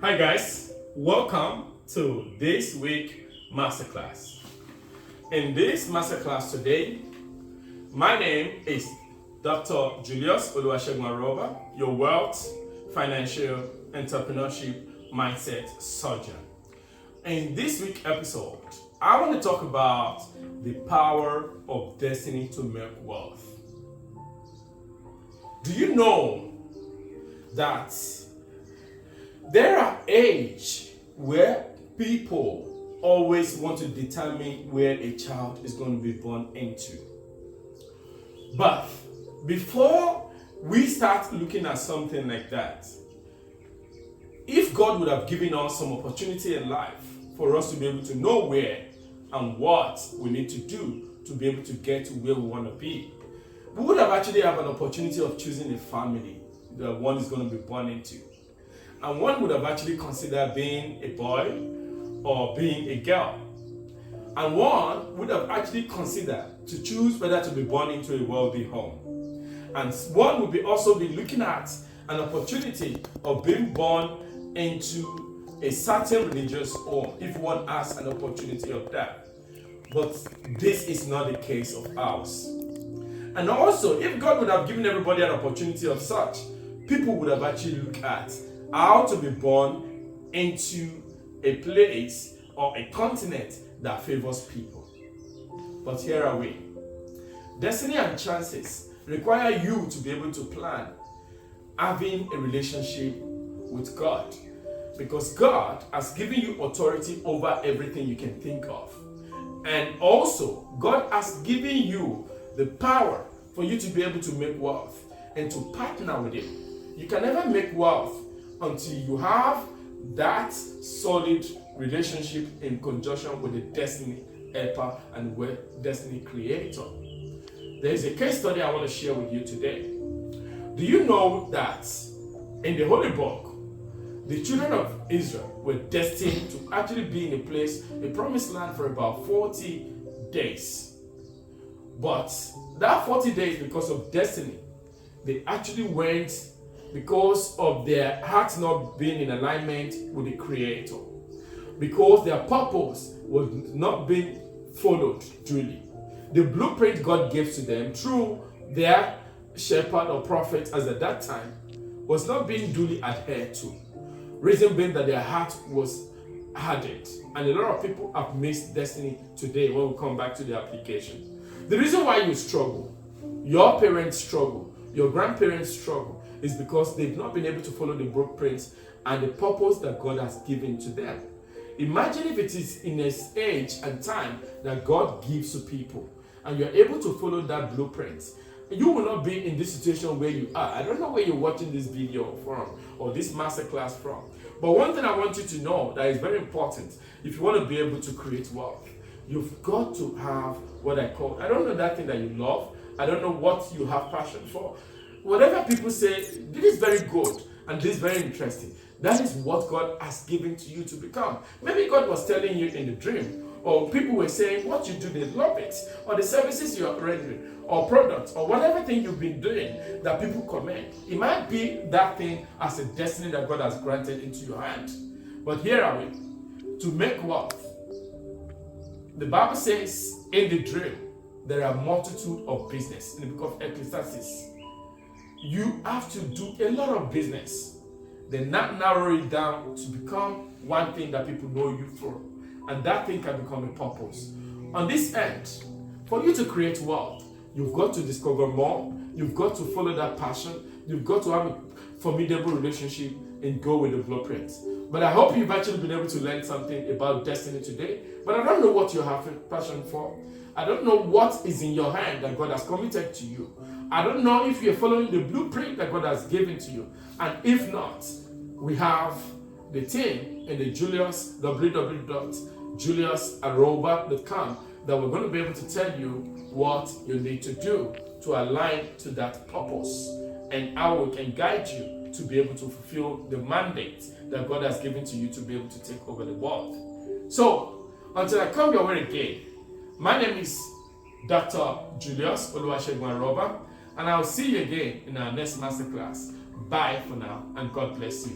Hi guys, welcome to this week masterclass. In this masterclass today, my name is Dr. Julius Oluwasegun Aroba, your wealth, financial, entrepreneurship mindset surgeon. In this week episode, I want to talk about the power of destiny to make wealth. Do you know that there are ages where people always want to determine where a child is going to be born into? But before we start looking at something like that, if God would have given us some opportunity in life for us to be able to know where and what we need to do to be able to get to where we want to be, we would have actually have an opportunity of choosing a family that one is going to be born into. And one would have actually considered being a boy or being a girl. And one would have actually considered to choose whether to be born into a wealthy home. And one would be also be looking at an opportunity of being born into a certain religious home if one has an opportunity of that. But this is not the case of ours. And also, if God would have given everybody an opportunity of such, people would have actually looked at how to be born into a place or a continent that favors people. But here are we. Destiny and chances require you to be able to plan having a relationship with God, because God has given you authority over everything you can think of. And also, God has given you the power for you to be able to make wealth and to partner with Him. You can never make wealth until you have that solid relationship in conjunction with the destiny helper and with destiny creator. There is a case study I want to share with you today. Do you know that in the Holy Book, the children of Israel were destined to actually be in a place, a promised land, for about 40 days. But that 40 days, because of destiny, they actually went because of their hearts not being in alignment with the Creator, because their purpose was not being followed duly. The blueprint God gave to them through their shepherd or prophet as at that time was not being duly adhered to. Reason being that their heart was hardened, and a lot of people have missed destiny today when we come back to the application. The reason why you struggle, your parents struggle, your grandparents struggle, is because they've not been able to follow the blueprints and the purpose that God has given to them. Imagine if it is in an age and time that God gives to people and you're able to follow that blueprint. You will not be in this situation where you are. I don't know where you're watching this video from or this masterclass from. But one thing I want you to know that is very important, if you want to be able to create wealth, you've got to have what I call, I don't know that thing that you love, I don't know what you have passion for. Whatever people say, this is very good and this is very interesting. That is what God has given to you to become. Maybe God was telling you in the dream, or people were saying what you do, they love it, or the services you are rendering, or products, or whatever thing you've been doing that people commend. It might be that thing as a destiny that God has granted into your hand. But here are we. To make wealth, the Bible says in the dream, there are multitude of business. In the book of Ecclesiastes, you have to do a lot of business, then not narrow it down to become one thing that people know you for, and that thing can become a purpose. On this end, for you to create wealth, you've got to discover more, you've got to follow that passion, you've got to have a formidable relationship and go with the blueprints. But I hope you've actually been able to learn something about destiny today. But I don't know what you have passion for. I don't know what is in your hand that God has committed to you. I don't know if you're following the blueprint that God has given to you. And if not, we have the team in the www.juliusaroba.com that we're going to be able to tell you what you need to do to align to that purpose and how we can guide you to be able to fulfill the mandate that God has given to you to be able to take over the world. So, until I come your way again, my name is Dr. Julius Oluwasegun Aroba, and I'll see you again in our next masterclass. Bye for now, and God bless you.